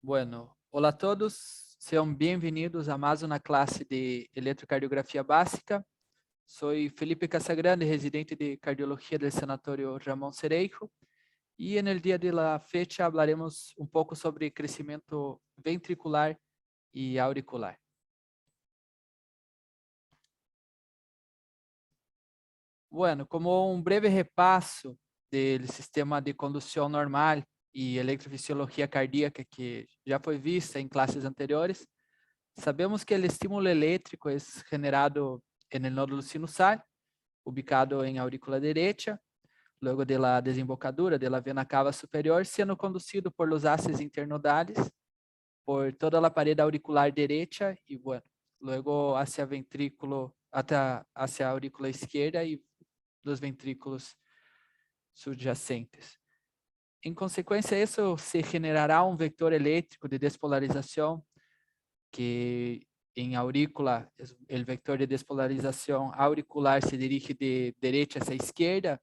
Bueno, hola a todos, sean bienvenidos a más una clase de electrocardiografía básica. Soy Felipe Casagrande, residente de cardiología del Sanatorio Ramón Cereijo, y en el día de la fecha hablaremos un poco sobre crecimiento ventricular y auricular. Bueno, como un breve repaso del sistema de conducción normal y electrofisiología cardíaca que ya fue vista en clases anteriores, sabemos que o estímulo elétrico é generado no nódulo sinusal, ubicado em aurícula direita, luego de la desembocadura de la vena cava superior, sendo conducido por los haces internodales, por toda a parede auricular direita e, bueno, luego hacia ventrículo, hacia a aurícula esquerda e dos ventrículos subyacentes. Em consequência, isso se generará um vector elétrico de despolarização que em aurícula, o vector de despolarização auricular se dirige de direita hacia esquerda,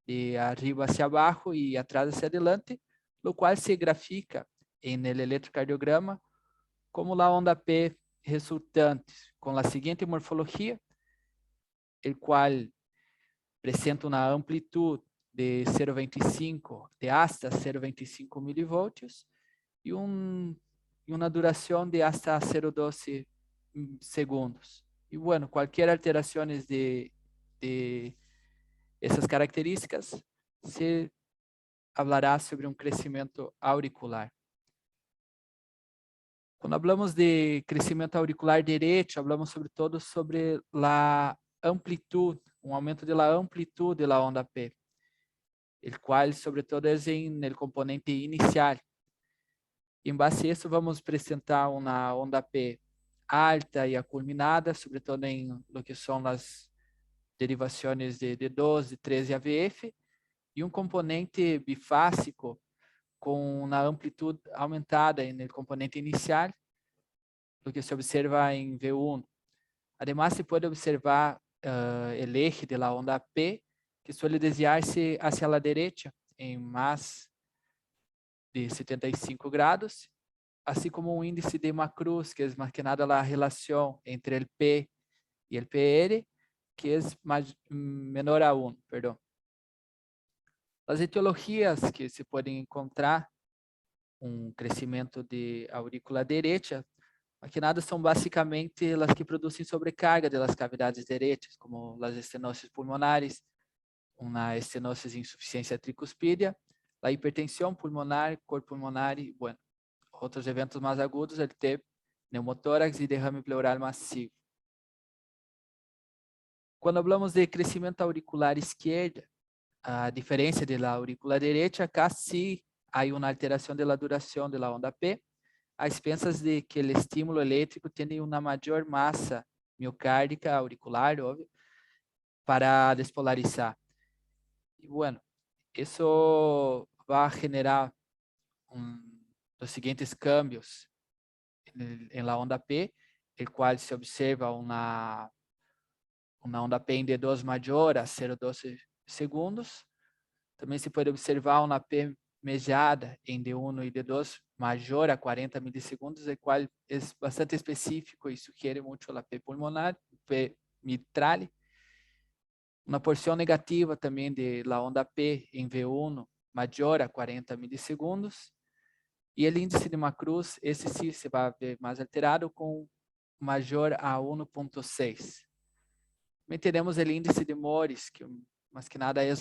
de arriba hacia abaixo e atrás hacia adelante, lo qual se grafica en el electrocardiograma como la onda P resultante, com a seguinte morfologia, el qual apresenta uma amplitude de 0,25 de hasta 0,25 milivoltios e uma duração de hasta 0,12 segundos. E, bueno, qualquer alterações de essas características, se hablará sobre um crescimento auricular. Quando falamos de crescimento auricular direito, falamos sobretudo sobre a amplitude, um aumento da amplitude da onda P, o qual, sobretudo, é no componente inicial. Em base a isso, vamos apresentar uma onda P alta e aculminada, sobretudo em lo que são as derivações de D12, 13 AVF, e um componente bifásico com uma amplitude aumentada no componente inicial, do que se observa em V1. Además, se pode observar o eje de la onda P, que suele desviar-se hacia a direita em mais de 75 graus, assim como um índice de Macruz, que é mais que nada a relação entre o P e o PR, que é menor a 1, perdão. As etiologias que se podem encontrar um crescimento de aurícula direita, mas que nada são basicamente as que produzem sobrecarga das cavidades direitas, como as estenoses pulmonares, uma estenose de insuficiência tricuspídea, a hipertensão pulmonar, cor pulmonar e, bueno, outros eventos mais agudos, ele tem pneumotórax e derrame pleural massivo. Quando falamos de crescimento auricular esquerda, a diferença da aurícula direita, acá sim há uma alteração da duração da onda P, a expensas de que o estímulo elétrico tenha uma maior massa miocárdica auricular, óbvio, para despolarizar. E, bueno, isso vai generar os seguintes cambios em la onda P, el qual se observa uma onda P em D2 maior a 0,12 segundos. Também se pode observar uma P mejada em D1 e D2 maior a 40 milissegundos, o qual é bastante específico e sugere muito a P pulmonar, P mitral. Uma porção negativa também de la onda P em V1 maior a 40 milissegundos. E o índice de Macruz, esse sim se vai ver mais alterado com maior a 1,6. Também teremos o índice de Morris, que mais que nada é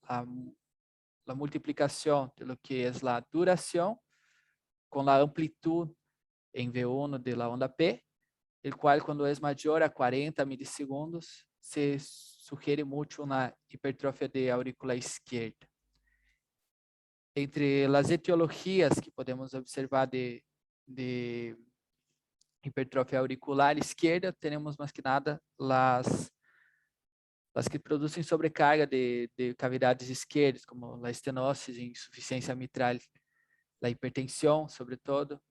a multiplicação de lo que é a duração com a amplitude em V1 de la onda P, o qual, quando é maior a 40 milissegundos, se sugere muito na hipertrofia de aurícula esquerda. Entre as etiologias que podemos observar de hipertrofia auricular esquerda, temos mais que nada as que produzem sobrecarga de cavidades esquerdas, como a estenose e insuficiência mitral, a hipertensão, sobretudo,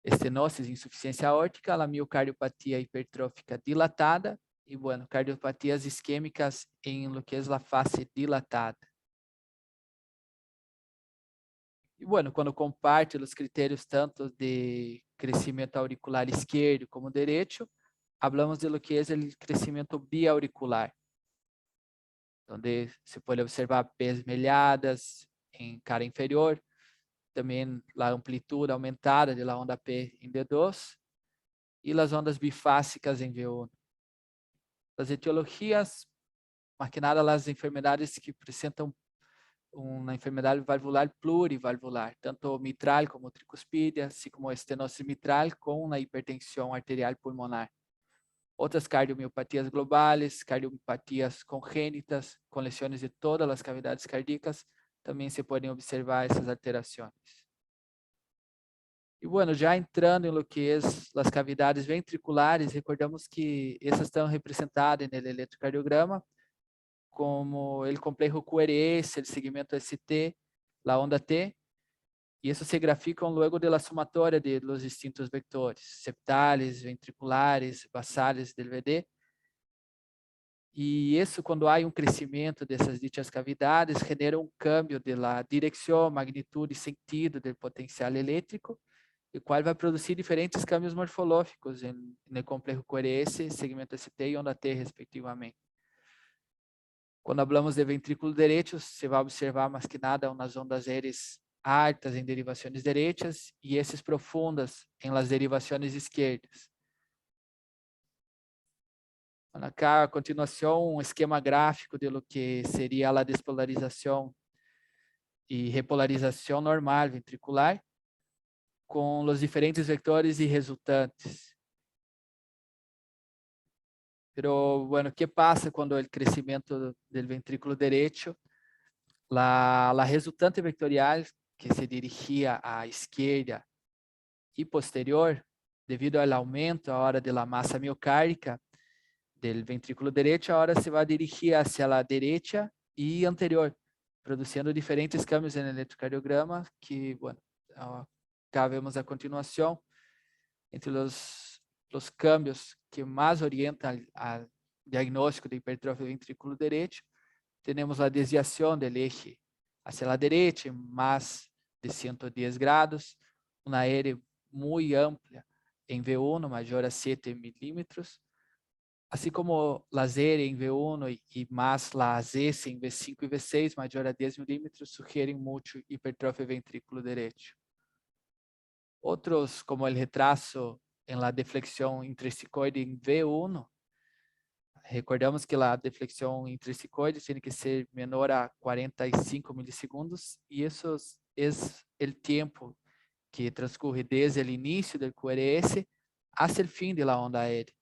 estenose e insuficiência aórtica, a miocardiopatia hipertrófica dilatada e, bueno, cardiopatias isquêmicas em lo que é a face dilatada. E, bueno, quando comparte os critérios tanto de crescimento auricular esquerdo como direito, hablamos de lo que é o crescimento biauricular, onde se pode observar P's melhadas em cara inferior, também a amplitude aumentada da onda P em D2 e as ondas bifásicas em V1. As etiologias, más que nada as enfermidades que apresentam uma enfermidade valvular plurivalvular, tanto mitral como tricuspídea, assim como estenose mitral com uma hipertensão arterial pulmonar. Outras cardiomiopatias globais, cardiomiopatias congênitas, com lesões de todas as cavidades cardíacas, também se podem observar essas alterações. E, bueno, já entrando em lo que é as cavidades ventriculares, recordamos que essas estão representadas no eletrocardiograma como o complexo QRS, o segmento ST, a onda T, e isso se graficam luego de la sumatoria de los distintos vectores, septales, ventriculares, basales del VD. E isso, quando há um crescimento dessas ditas cavidades, genera um câmbio de la direção, magnitude e sentido do potencial elétrico, o qual vai produzir diferentes câmbios morfológicos no complexo QRS, segmento ST e onda T, respectivamente. Quando falamos de ventrículo direito, você vai observar mais que nada umas ondas aéreas altas em derivações direitas e esses profundas em las derivações esquerdas. Acá, a continuação, um esquema gráfico de lo que seria a despolarização e repolarização normal ventricular com os diferentes vectores e resultantes. Pero, bueno, ¿qué pasa cuando el crecimiento del ventrículo derecho, la resultante vectorial que se dirigía à esquerda e posterior, devido ao aumento a hora de la massa miocárdica del ventrículo derecho, ahora se vai dirigir hacia a direita e anterior, produzindo diferentes câmbios no eletrocardiograma que, bueno, acá vemos a continuação entre os câmbios que mais orientam ao diagnóstico de hipertrofia ventrículo derecho. Temos a desviação do eje hacia a direita, mais de 110 graus, uma área muito ampla em V1, maior a 7 milímetros, assim como laser em V1 e mais laser em V5 e V6, maior a 10 milímetros, sugerem muita hipertrofia ventrículo derecho. Outros, como o retraso em la deflexão intrasicoide em V1, recordamos que a deflexão intrasicoide tem que ser menor a 45 milissegundos, e isso é o tempo que transcorre desde o início do QRS até o fim da onda aérea.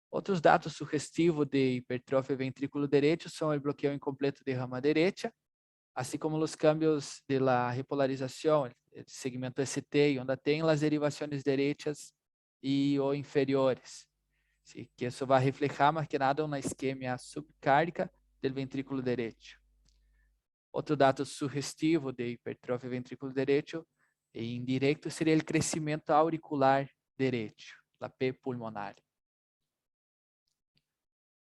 Outros dados sugestivos de hipertrofia ventrículo direito são o bloqueio incompleto de rama direita, assim como os cambios de la repolarização, segmento ST e onda T, as derivações direitas e ou inferiores. Sí, que isso vai reflejar mais que nada uma isquemia subcárdica do ventrículo direito. Outro dado sugestivo de hipertrofia ventrículo direito e indireto seria o crescimento auricular direito, a P pulmonar.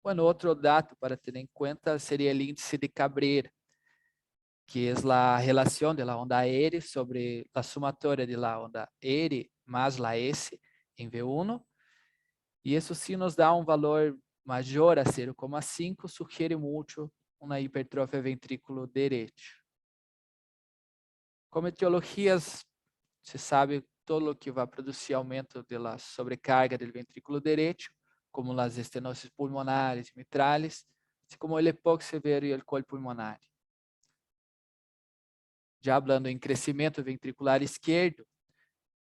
Bueno, outro dado para ter em conta seria o índice de Cabrera, que é a relação da onda aérea sobre a somatória da onda R mais a S em V1, e isso sim nos dá um valor maior a 0,5, sugere muito uma hipertrofia ventrículo direito. Como etiologias, se sabe todo o que vai produzir aumento da sobrecarga do ventrículo direito, como as estenoses pulmonares, mitrales, assim como o EPOC severo e o alcohol pulmonar. Já falando em crescimento ventricular esquerdo,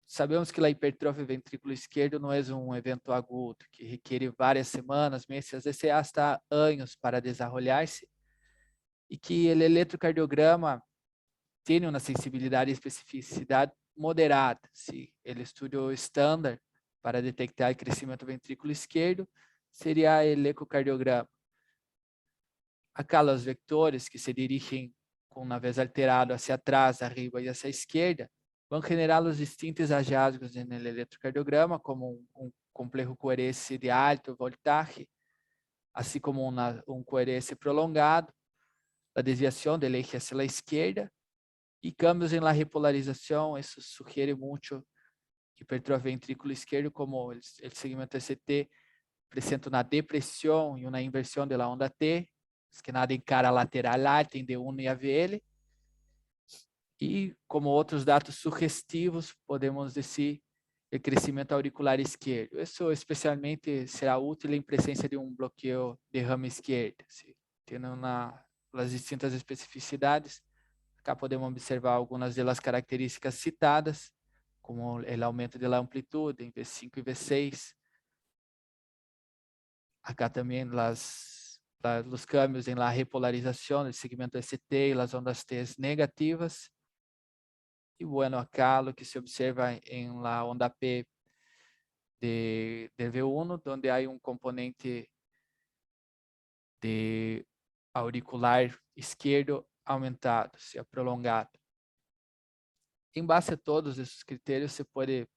sabemos que a hipertrofia ventrículo esquerdo não é um evento agudo, que requer várias semanas, meses, às vezes hasta anos para desenvolver-se, e que o eletrocardiograma tem uma sensibilidade e especificidade moderada. Se o estudo estándar para detectar o crescimento ventrículo esquerdo seria o ecocardiograma. Acá os vectores que se dirigem com uma vez alterado hacia atrás, arriba e hacia a esquerda, vão generar os distintos hallazgos no eletrocardiograma, como um complexo QRS de alto voltaje, assim como um QRS prolongado, a desviação do eje hacia a esquerda Y cambios en la repolarización, eso sugiere mucho hipertrofia ventrículo izquierdo, como el segmento ST presenta una depresión y una inversión de la onda T, es que nada en cara lateral A, tem D1 y AVL. E como outros dados sugestivos, podemos dizer o crescimento auricular esquerdo. Isso especialmente será útil em presença de um bloqueio de rama esquerda. Tendo as distintas especificidades, cá podemos observar algumas das características citadas, como o aumento da amplitude em V5 e V6. Acá também os câmbios em la repolarização do segmento ST e as ondas T negativas. Y bueno, acá lo que se observa en la onda P de V1, donde hay un componente de auricular izquierdo aumentado, sea prolongado. Em base a todos esses critérios, se pode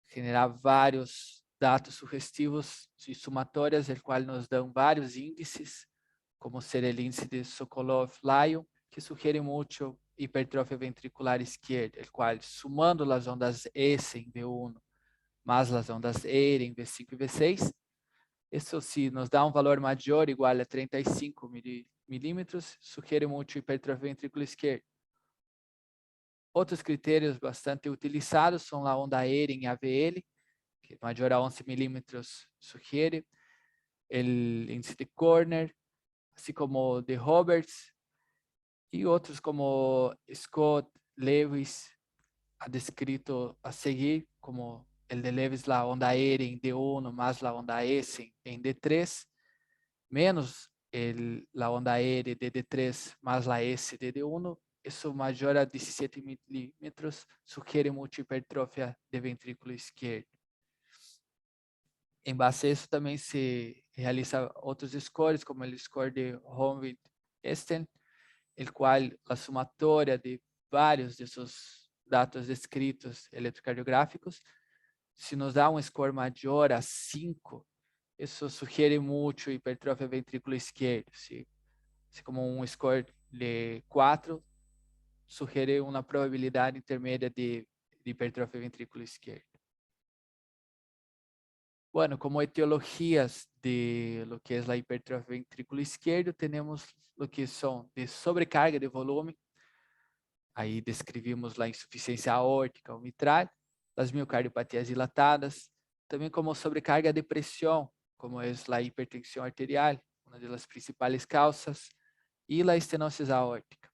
generar vários dados sugestivos e somatórias, el qual nos dão vários índices, como ser o índice de Sokolov-Lyon, que sugiere muito hipertrofia ventricular izquierda, el cual, sumando as ondas S em V1 mais as ondas ERA em V5 e V6, isso se nos dá um valor maior igual a 35 milímetros, sugiere muito hipertrofia ventricular esquerda. Outros critérios bastante utilizados são a onda ERA em AVL, que maior a 11 milímetros sugiere, o índice de Corner, assim como o de Roberts, e outros como Scott, Lewis, ha descrito a seguir, como el de Lewis, la onda aérea en D1 más la onda S en D3, menos la onda aérea de D3 más la S de D1, eso mayor a 17 milímetros, sugiere mucha hipertrofia de ventrículo izquierdo. Em base a isso, também se realiza outros scores, como o score de Hohenwald-Esten, el qual a somatória de vários desses dados descritos eletrocardiográficos, se nos dá um score maior a 5, isso sugiere muito hipertrofia ventrículo esquerdo. Se como um score de 4, sugiere uma probabilidade intermédia de hipertrofia ventrículo esquerdo. Bueno, como etiologías de lo que es la hipertrofia ventrículo izquierdo, tenemos lo que son de sobrecarga de volumen. Aí descrevimos la insuficiência aórtica ou mitral, as miocardiopatias dilatadas, também como sobrecarga de pressão, como é a hipertensão arterial, uma das principais causas, e a estenosis aórtica.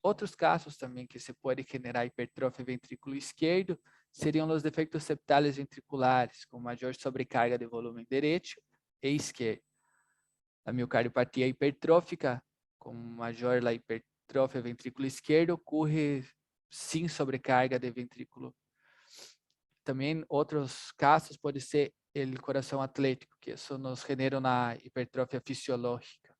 Outros casos também que se pode generar hipertrofia ventrículo esquerdo seriam os defeitos septais ventriculares, com maior sobrecarga de volume direito e esquerdo. A miocardiopatia hipertrófica, com maior a hipertrofia ventrículo esquerdo, ocorre sem sobrecarga de ventrículo. Também outros casos pode ser o coração atlético, que isso nos genera uma hipertrofia fisiológica.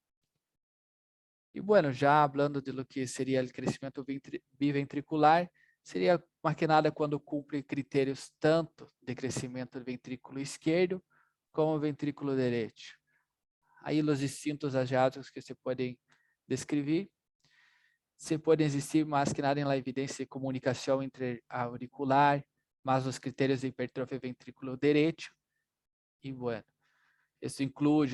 E bueno, já falando de lo que seria o crescimento biventricular, seria mais que nada quando cumpre critérios tanto de crescimento do ventrículo esquerdo como ventrículo direito. Aí os distintos hallazgos que se podem descrever, se pode existir mais que nada em la evidência de comunicação entre auricular, mas os critérios de hipertrofia ventrículo direito, e bueno, isso inclui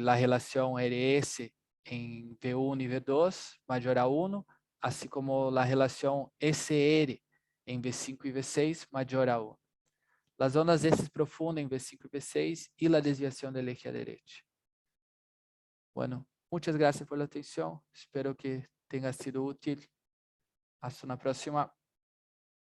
a relação RS em V1 e V2, maior a 1, assim como a relação SR em V5 e V6, maior a 1. As ondas S profundas em V5 e V6 e a desviação da eje direito. Bueno, muchas gracias por la atención. Espero que tenha sido útil. Hasta una próxima.